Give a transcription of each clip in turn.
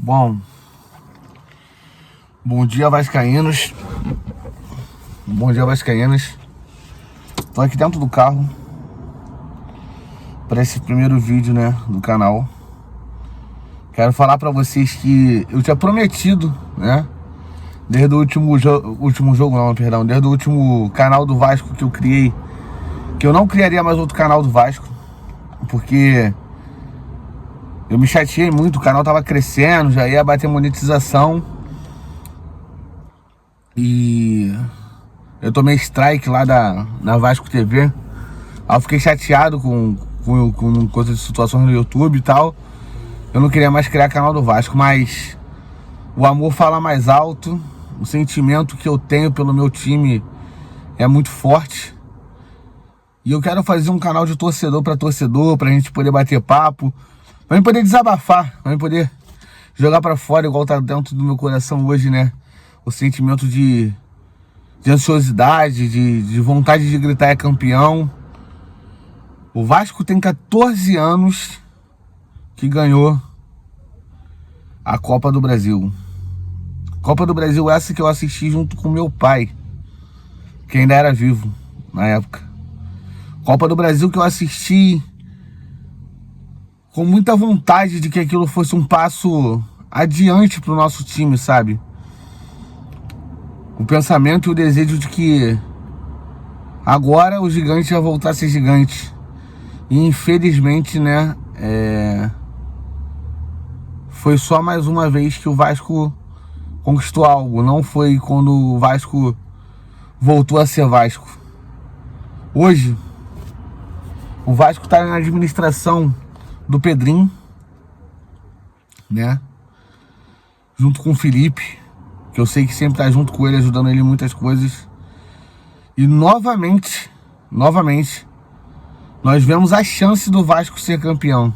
Bom, bom dia, vascaínos. Bom dia, vascaínos. Tô aqui dentro do carro para esse primeiro vídeo, né, do canal. Quero falar para vocês que eu tinha prometido, né, desde o último jogo, não, perdão, desde o último canal do Vasco que eu criei, que eu não criaria mais outro canal do Vasco, porque eu me chateei muito, o canal tava crescendo, já ia bater monetização. E eu tomei strike lá da Vasco TV. Aí eu fiquei chateado com coisa de situações no YouTube e tal. Eu não queria mais criar canal do Vasco, mas o amor fala mais alto. O sentimento que eu tenho pelo meu time é muito forte. E eu quero fazer um canal de torcedor para torcedor, pra gente poder bater papo, pra gente poder desabafar, pra gente poder jogar pra fora igual tá dentro do meu coração hoje, né? O sentimento de ansiosidade, de vontade de gritar é campeão. O Vasco tem 14 anos que ganhou a Copa do Brasil. Copa do Brasil essa que eu assisti junto com meu pai, que ainda era vivo na época. Copa do Brasil que eu assisti com muita vontade de que aquilo fosse um passo adiante pro nosso time, sabe? O pensamento e o desejo de que agora o gigante ia voltar a ser gigante. E infelizmente, né, foi só mais uma vez que o Vasco conquistou algo. Não foi quando o Vasco voltou a ser Vasco. Hoje, o Vasco está na administração do Pedrinho, né? Junto com o Felipe, que eu sei que sempre tá junto com ele, ajudando ele em muitas coisas. E novamente, nós vemos a chance do Vasco ser campeão.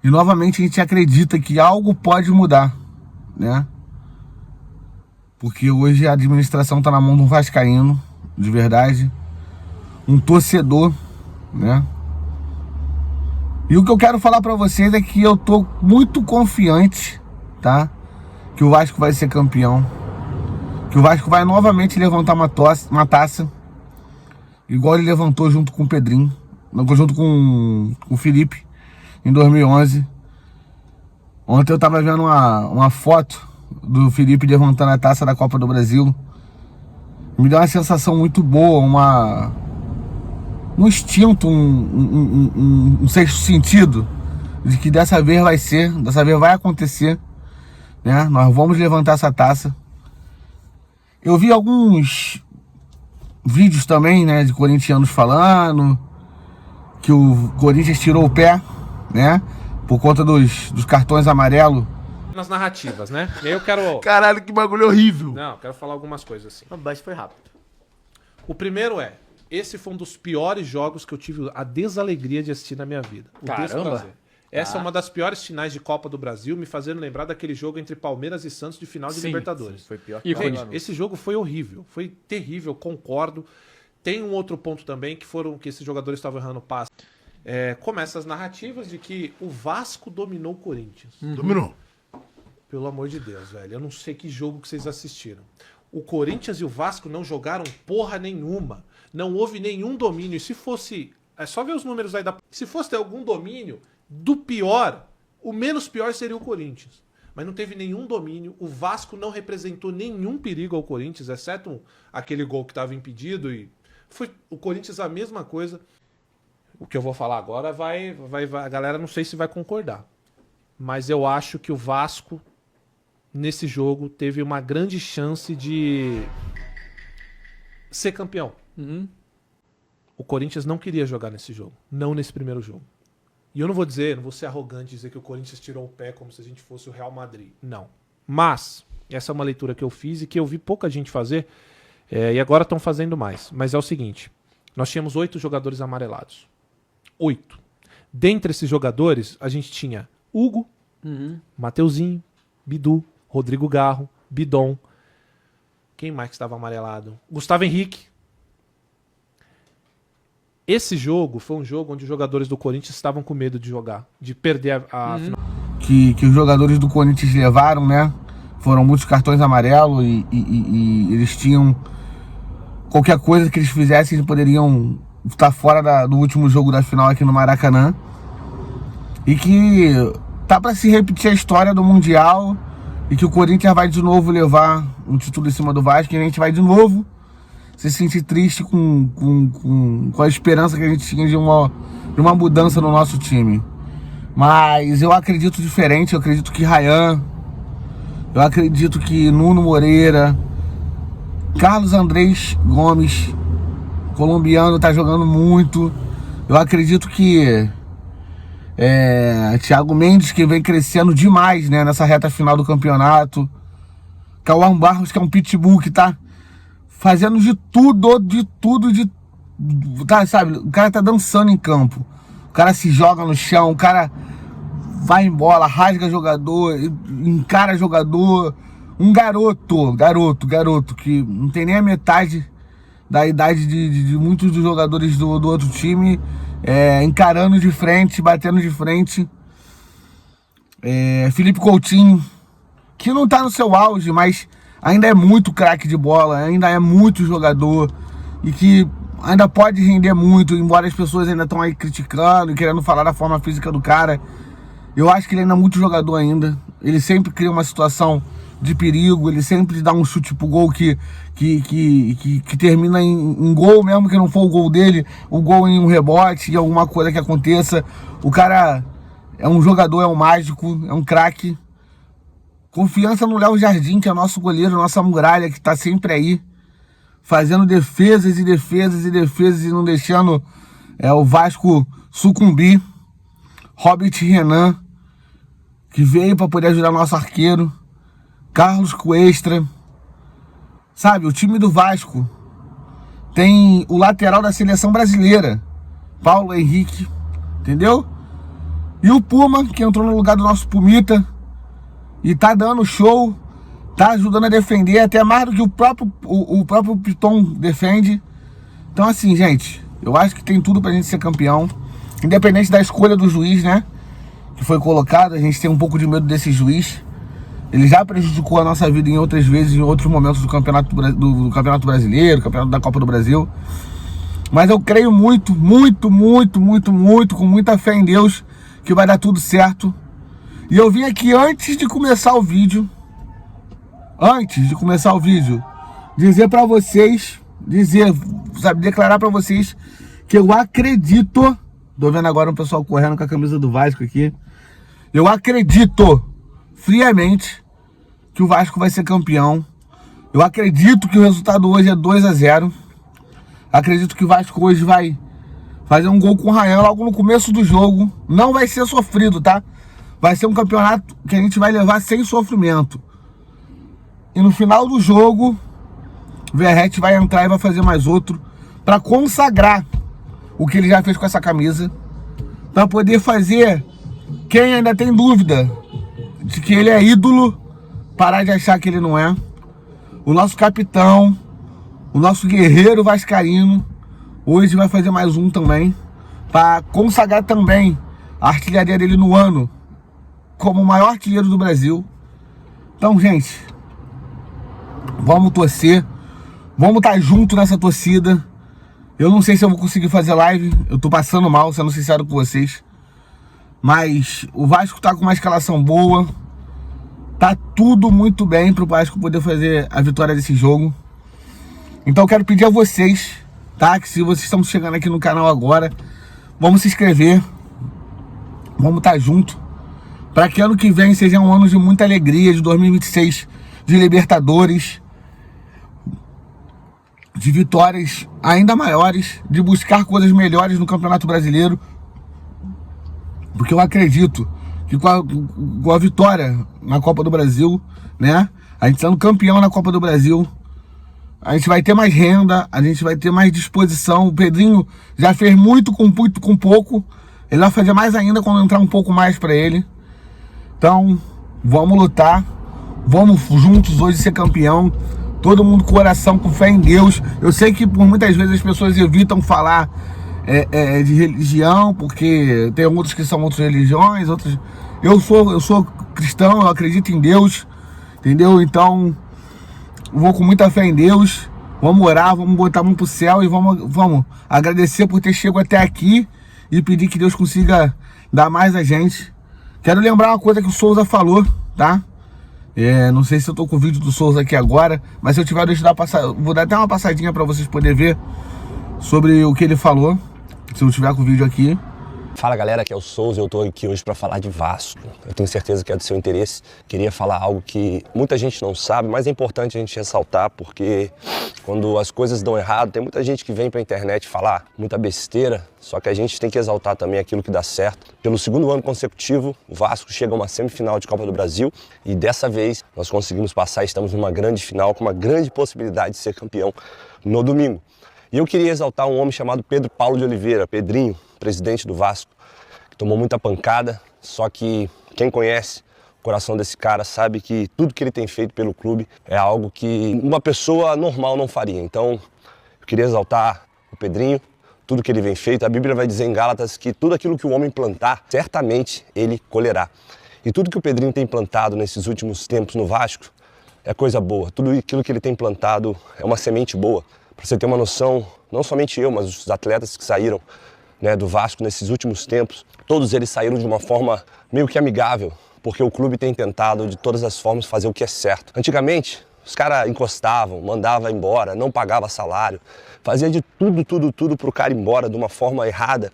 E novamente a gente acredita que algo pode mudar, né? Porque hoje a administração tá na mão de um vascaíno, de verdade. Um torcedor, né? E o que eu quero falar pra vocês é que eu tô muito confiante, tá? Que o Vasco vai ser campeão. Que o Vasco vai novamente levantar uma taça. Igual ele levantou junto com o Pedrinho. Junto com o Felipe. Em 2011. Ontem eu tava vendo uma foto do Felipe levantando a taça da Copa do Brasil. Me deu uma sensação muito boa. Um instinto, um sexto sentido. De que dessa vez vai acontecer. Né? Nós vamos levantar essa taça. Eu vi alguns vídeos também, né, de corintianos falando que o Corinthians tirou o pé, né, por conta dos cartões amarelos. Nas narrativas, né? E aí eu quero... Caralho, que bagulho horrível. Não, eu quero falar algumas coisas assim. Mas foi rápido. O primeiro esse foi um dos piores jogos que eu tive a desalegria de assistir na minha vida. O desprazer. Essa é uma das piores finais de Copa do Brasil, me fazendo lembrar daquele jogo entre Palmeiras e Santos de final de Libertadores. Sim, foi pior. E, gente, esse jogo foi horrível, foi terrível, concordo. Tem um outro ponto também, que esses jogadores estavam errando passe. Começa as narrativas de que o Vasco dominou o Corinthians. Dominou. Pelo amor de Deus, velho. Eu não sei que jogo que vocês assistiram. O Corinthians e o Vasco não jogaram porra nenhuma. Não houve nenhum domínio. E se fosse... É só ver os números aí da... Se fosse ter algum domínio... Do pior, o menos pior seria o Corinthians. Mas não teve nenhum domínio. O Vasco não representou nenhum perigo ao Corinthians, exceto aquele gol que estava impedido. E foi o Corinthians a mesma coisa. O que eu vou falar agora vai a galera não sei se vai concordar. Mas eu acho que o Vasco, nesse jogo, teve uma grande chance de ser campeão. O Corinthians não queria jogar nesse jogo. Não nesse primeiro jogo. E eu não vou ser arrogante e dizer que o Corinthians tirou o pé como se a gente fosse o Real Madrid. Não. Mas, essa é uma leitura que eu fiz e que eu vi pouca gente fazer, e agora estão fazendo mais. Mas é o seguinte, nós tínhamos 8 jogadores amarelados. 8. Dentre esses jogadores, a gente tinha Hugo, Mateuzinho, Bidu, Rodrigo Garro, Bidon. Quem mais que estava amarelado? Gustavo Henrique. Esse jogo foi um jogo onde os jogadores do Corinthians estavam com medo de jogar, de perder a final. que os jogadores do Corinthians levaram, né? Foram muitos cartões amarelos e eles tinham... Qualquer coisa que eles fizessem, eles poderiam estar fora do último jogo da final aqui no Maracanã. E que tá para se repetir a história do Mundial e que o Corinthians vai de novo levar um título em cima do Vasco e a gente vai de novo se sentir triste com a esperança que a gente tinha de uma mudança no nosso time. Mas eu acredito diferente, eu acredito que Ryan, eu acredito que Nuno Moreira, Carlos Andrés Gomes, colombiano, tá jogando muito. Eu acredito que Thiago Mendes, que vem crescendo demais, né, nessa reta final do campeonato. Cauã Barros, que é um pitbull que tá fazendo de tudo, tá, sabe? O cara tá dançando em campo. O cara se joga no chão, o cara vai em bola, rasga jogador, encara jogador. Um garoto, que não tem nem a metade da idade de muitos dos jogadores do outro time, encarando de frente, batendo de frente. Felipe Coutinho, que não tá no seu auge, mas ainda é muito craque de bola, ainda é muito jogador e que ainda pode render muito, embora as pessoas ainda estão aí criticando e querendo falar da forma física do cara. Eu acho que ele ainda é muito jogador ainda. Ele sempre cria uma situação de perigo, ele sempre dá um chute pro gol que termina em gol, mesmo que não for o gol dele, o gol em um rebote e alguma coisa que aconteça. O cara é um jogador, é um mágico, é um craque. Confiança no Léo Jardim, que é nosso goleiro, nossa muralha, que tá sempre aí, fazendo defesas e não deixando o Vasco sucumbir. Robert Renan, que veio para poder ajudar nosso arqueiro. Carlos Cuestra, sabe, o time do Vasco tem o lateral da seleção brasileira, Paulo Henrique, entendeu? E o Puma, que entrou no lugar do nosso Pumita e tá dando show, tá ajudando a defender até mais do que o próprio Piton defende. Então assim, gente, eu acho que tem tudo pra gente ser campeão, independente da escolha do juiz, né, que foi colocado. A gente tem um pouco de medo desse juiz. Ele já prejudicou a nossa vida em outras vezes, em outros momentos do Campeonato Brasileiro, Campeonato da Copa do Brasil. Mas eu creio muito, com muita fé em Deus, que vai dar tudo certo. E eu vim aqui antes de começar o vídeo, dizer pra vocês, declarar pra vocês que eu acredito. Tô vendo agora um pessoal correndo com a camisa do Vasco aqui. Eu acredito friamente que o Vasco vai ser campeão. Eu acredito que o resultado hoje é 2-0. Acredito que o Vasco hoje vai fazer um gol com o Ryan logo no começo do jogo. Não vai ser sofrido, tá? Vai ser um campeonato que a gente vai levar sem sofrimento. E no final do jogo, o Verratti vai entrar e vai fazer mais outro para consagrar o que ele já fez com essa camisa, para poder fazer quem ainda tem dúvida de que ele é ídolo parar de achar que ele não é. O nosso capitão, o nosso guerreiro vascaíno, hoje vai fazer mais um também, para consagrar também a artilharia dele no ano como o maior artilheiro do Brasil. Então, gente, vamos torcer, vamos estar junto nessa torcida. Eu não sei se eu vou conseguir fazer live, eu tô passando mal, sendo sincero com vocês. Mas o Vasco tá com uma escalação boa. Tá tudo muito bem pro Vasco poder fazer a vitória desse jogo. Então eu quero pedir a vocês, tá? Que se vocês estão chegando aqui no canal agora, vamos se inscrever. Vamos estar junto. Para que ano que vem seja um ano de muita alegria, de 2026, de Libertadores, de vitórias ainda maiores, de buscar coisas melhores no Campeonato Brasileiro. Porque eu acredito que com a vitória na Copa do Brasil, né, a gente sendo campeão na Copa do Brasil, a gente vai ter mais renda, a gente vai ter mais disposição. O Pedrinho já fez muito com pouco, ele vai fazer mais ainda quando entrar um pouco mais para ele. Então, vamos lutar, vamos juntos hoje ser campeão. Todo mundo com coração, com fé em Deus. Eu sei que por muitas vezes as pessoas evitam falar de religião, porque tem outros que são outras religiões, outros Eu sou cristão, eu acredito em Deus, entendeu? Então, vou com muita fé em Deus. Vamos orar, vamos botar a mão pro céu e vamos agradecer por ter chegado até aqui e pedir que Deus consiga dar mais a gente. Quero lembrar uma coisa que o Souza falou, tá? Não sei se eu tô com o vídeo do Souza aqui agora, mas se eu tiver, vou dar até uma passadinha para vocês poderem ver sobre o que ele falou, se eu tiver com o vídeo aqui. Fala galera, aqui é o Souza e eu tô aqui hoje para falar de Vasco. Eu tenho certeza que é do seu interesse. Queria falar algo que muita gente não sabe, mas é importante a gente ressaltar, porque quando as coisas dão errado, tem muita gente que vem pra internet falar muita besteira, só que a gente tem que exaltar também aquilo que dá certo. Pelo segundo ano consecutivo, o Vasco chega a uma semifinal de Copa do Brasil e dessa vez nós conseguimos passar, estamos numa grande final com uma grande possibilidade de ser campeão no domingo. E eu queria exaltar um homem chamado Pedro Paulo de Oliveira, Pedrinho, presidente do Vasco, que tomou muita pancada, só que quem conhece o coração desse cara sabe que tudo que ele tem feito pelo clube é algo que uma pessoa normal não faria. Então, eu queria exaltar o Pedrinho, tudo que ele vem feito. A Bíblia vai dizer em Gálatas que tudo aquilo que o homem plantar, certamente ele colherá. E tudo que o Pedrinho tem plantado nesses últimos tempos no Vasco é coisa boa. Tudo aquilo que ele tem plantado é uma semente boa. Para você ter uma noção, não somente eu, mas os atletas que saíram, né, do Vasco nesses últimos tempos, todos eles saíram de uma forma meio que amigável, porque o clube tem tentado de todas as formas fazer o que é certo. Antigamente, os caras encostavam, mandavam embora, não pagava salário, fazia de tudo pro cara ir embora de uma forma errada.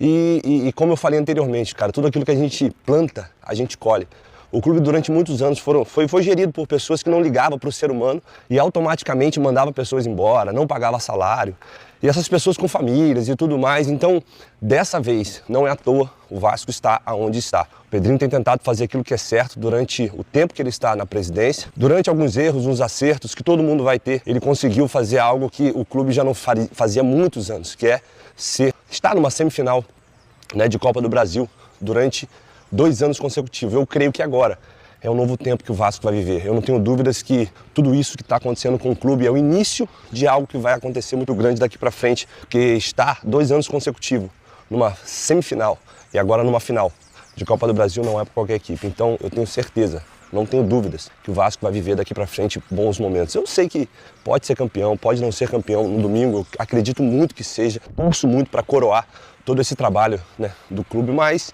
E como eu falei anteriormente, cara, tudo aquilo que a gente planta, a gente colhe. O clube durante muitos anos foi gerido por pessoas que não ligavam para o ser humano e automaticamente mandava pessoas embora, não pagava salário. E essas pessoas com famílias e tudo mais. Então, dessa vez, não é à toa, o Vasco está aonde está. O Pedrinho tem tentado fazer aquilo que é certo durante o tempo que ele está na presidência. Durante alguns erros, uns acertos que todo mundo vai ter, ele conseguiu fazer algo que o clube já não fazia há muitos anos, que é estar numa semifinal, né, de Copa do Brasil durante 2 anos consecutivos. Eu creio que agora é um novo tempo que o Vasco vai viver. Eu não tenho dúvidas que tudo isso que está acontecendo com o clube é o início de algo que vai acontecer muito grande daqui para frente, porque estar 2 anos consecutivos numa semifinal e agora numa final de Copa do Brasil não é para qualquer equipe. Então eu tenho certeza, não tenho dúvidas, que o Vasco vai viver daqui para frente bons momentos. Eu sei que pode ser campeão, pode não ser campeão no domingo, eu acredito muito que seja, torço muito para coroar todo esse trabalho, né, do clube, mas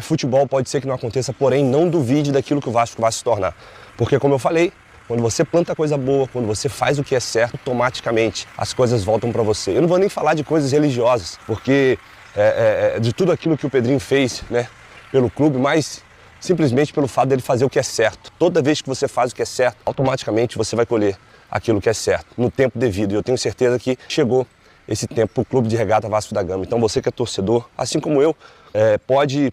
futebol pode ser que não aconteça, porém não duvide daquilo que o Vasco vai se tornar. Porque, como eu falei, quando você planta coisa boa, quando você faz o que é certo, automaticamente as coisas voltam para você. Eu não vou nem falar de coisas religiosas, porque de tudo aquilo que o Pedrinho fez, né, pelo clube, mas simplesmente pelo fato dele fazer o que é certo. Toda vez que você faz o que é certo, automaticamente você vai colher aquilo que é certo, no tempo devido. E eu tenho certeza que chegou esse tempo para o Clube de Regata Vasco da Gama. Então você que é torcedor, assim como eu,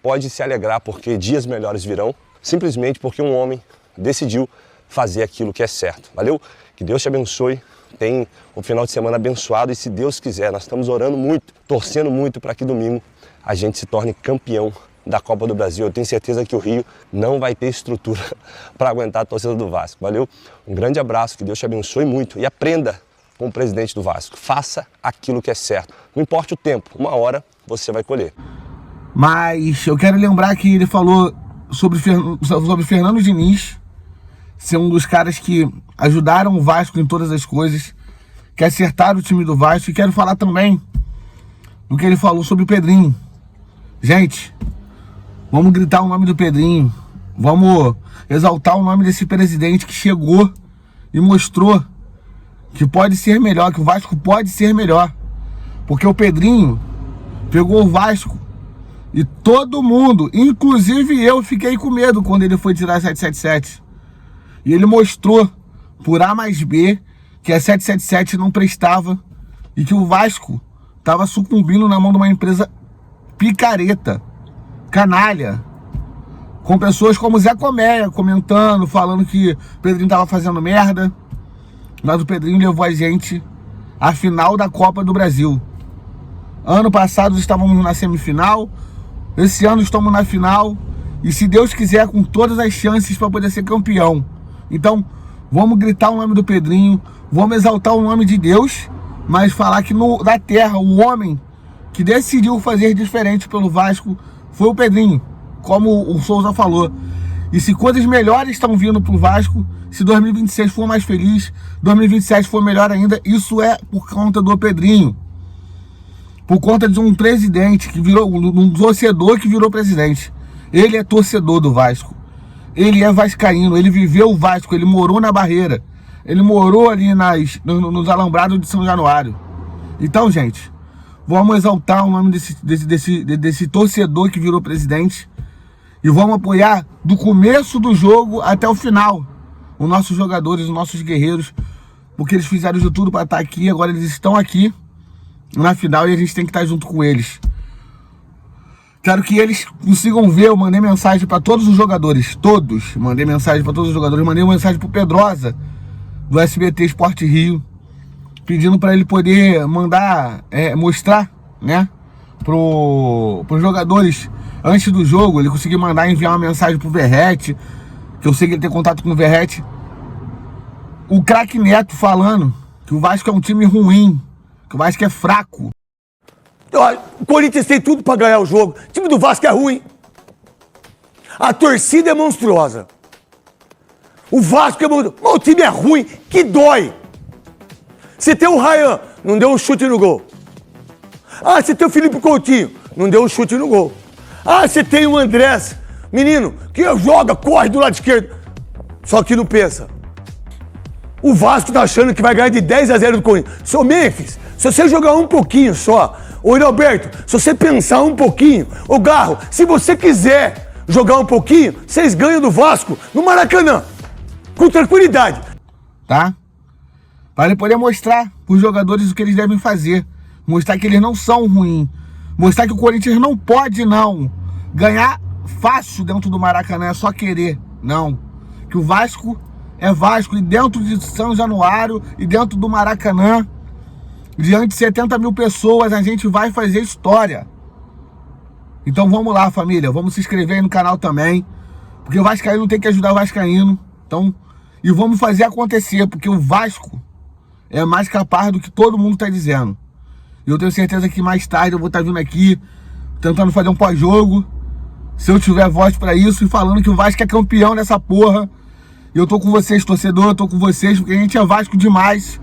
pode se alegrar, porque dias melhores virão, simplesmente porque um homem decidiu fazer aquilo que é certo. Valeu? Que Deus te abençoe. Tem um final de semana abençoado e, se Deus quiser, nós estamos orando muito, torcendo muito para que domingo a gente se torne campeão da Copa do Brasil. Eu tenho certeza que o Rio não vai ter estrutura para aguentar a torcida do Vasco. Valeu? Um grande abraço, que Deus te abençoe muito e aprenda com o presidente do Vasco. Faça aquilo que é certo. Não importa o tempo, uma hora você vai colher. Mas eu quero lembrar que ele falou sobre Fernando Diniz ser um dos caras que ajudaram o Vasco em todas as coisas, que acertaram o time do Vasco. E quero falar também do que ele falou sobre o Pedrinho. Gente, vamos gritar o nome do Pedrinho, vamos exaltar o nome desse presidente que chegou e mostrou que pode ser melhor, que o Vasco pode ser melhor. Porque o Pedrinho pegou o Vasco e todo mundo, inclusive eu, fiquei com medo quando ele foi tirar a 777. E ele mostrou, por A mais B, que a 777 não prestava e que o Vasco estava sucumbindo na mão de uma empresa picareta, canalha, com pessoas como Zé Colmeia comentando, falando que o Pedrinho estava fazendo merda. Mas o Pedrinho levou a gente à final da Copa do Brasil. Ano passado estávamos na semifinal, esse ano estamos na final, e se Deus quiser, com todas as chances para poder ser campeão. Então, vamos gritar o nome do Pedrinho, vamos exaltar o nome de Deus, mas falar que na terra, o homem que decidiu fazer diferente pelo Vasco foi o Pedrinho. como o Souza falou. E se coisas melhores estão vindo pro Vasco, se 2026 for mais feliz, 2027 for melhor ainda, isso é por conta do Pedrinho. Por conta de um presidente que virou, um torcedor que virou presidente. Ele é torcedor do Vasco. Ele é vascaíno, ele viveu o Vasco, ele morou na Barreira. Ele morou ali nos alambrados de São Januário. Então, gente, vamos exaltar o nome desse torcedor que virou presidente. E vamos apoiar do começo do jogo até o final os nossos jogadores, os nossos guerreiros, porque eles fizeram de tudo para estar aqui, agora eles estão aqui na final e a gente tem que estar junto com eles. Quero que eles consigam ver, eu mandei mensagem para todos os jogadores, todos, mandei mensagem para todos os jogadores, mandei uma mensagem pro Pedrosa, do SBT Sport Rio, pedindo para ele poder mandar, mostrar, né, pros jogadores. Antes do jogo, ele conseguiu enviar uma mensagem pro Verrete, que eu sei que ele tem contato com o Verrete. O craque Neto falando que o Vasco é um time ruim, que o Vasco é fraco. O Corinthians tem tudo pra ganhar o jogo. O time do Vasco é ruim. A torcida é monstruosa. O Vasco é monstruoso. Mas o time é ruim, que dói. Você tem o Ryan, não deu um chute no gol. Ah, você tem o Felipe Coutinho, não deu um chute no gol. Ah, você tem o Andrés, menino, que joga, corre do lado esquerdo. Só que não pensa. O Vasco tá achando que vai ganhar de 10-0 do Corinthians. Seu Memphis, se você jogar um pouquinho só. Ô, Roberto, se você pensar um pouquinho. Ô, Garro, se você quiser jogar um pouquinho, vocês ganham do Vasco no Maracanã. Com tranquilidade. Tá? Para ele poder mostrar pros jogadores o que eles devem fazer. Mostrar que eles não são ruins. Mostrar que o Corinthians não pode, não, ganhar fácil dentro do Maracanã, é só querer. Não. Que o Vasco é Vasco e dentro de São Januário e dentro do Maracanã, diante de 70 mil pessoas, a gente vai fazer história. Então vamos lá, família. Vamos se inscrever aí no canal também. Porque o Vascaíno tem que ajudar o Vascaíno. Então, e vamos fazer acontecer, porque o Vasco é mais capaz do que todo mundo está dizendo. E eu tenho certeza que mais tarde eu vou estar vindo aqui, tentando fazer um pós-jogo, se eu tiver voz pra isso, e falando que o Vasco é campeão dessa porra. E eu tô com vocês, torcedor, eu tô com vocês, porque a gente é Vasco demais.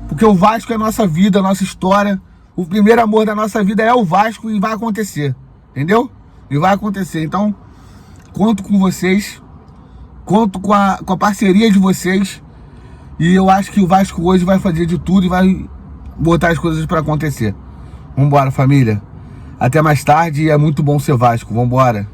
Porque o Vasco é a nossa vida, a nossa história. O primeiro amor da nossa vida é o Vasco e vai acontecer. Entendeu? E vai acontecer. Então, conto com vocês. Conto com a parceria de vocês. E eu acho que o Vasco hoje vai fazer de tudo e vai botar as coisas pra acontecer. Vambora, família. Até mais tarde e é muito bom ser Vasco. Vambora.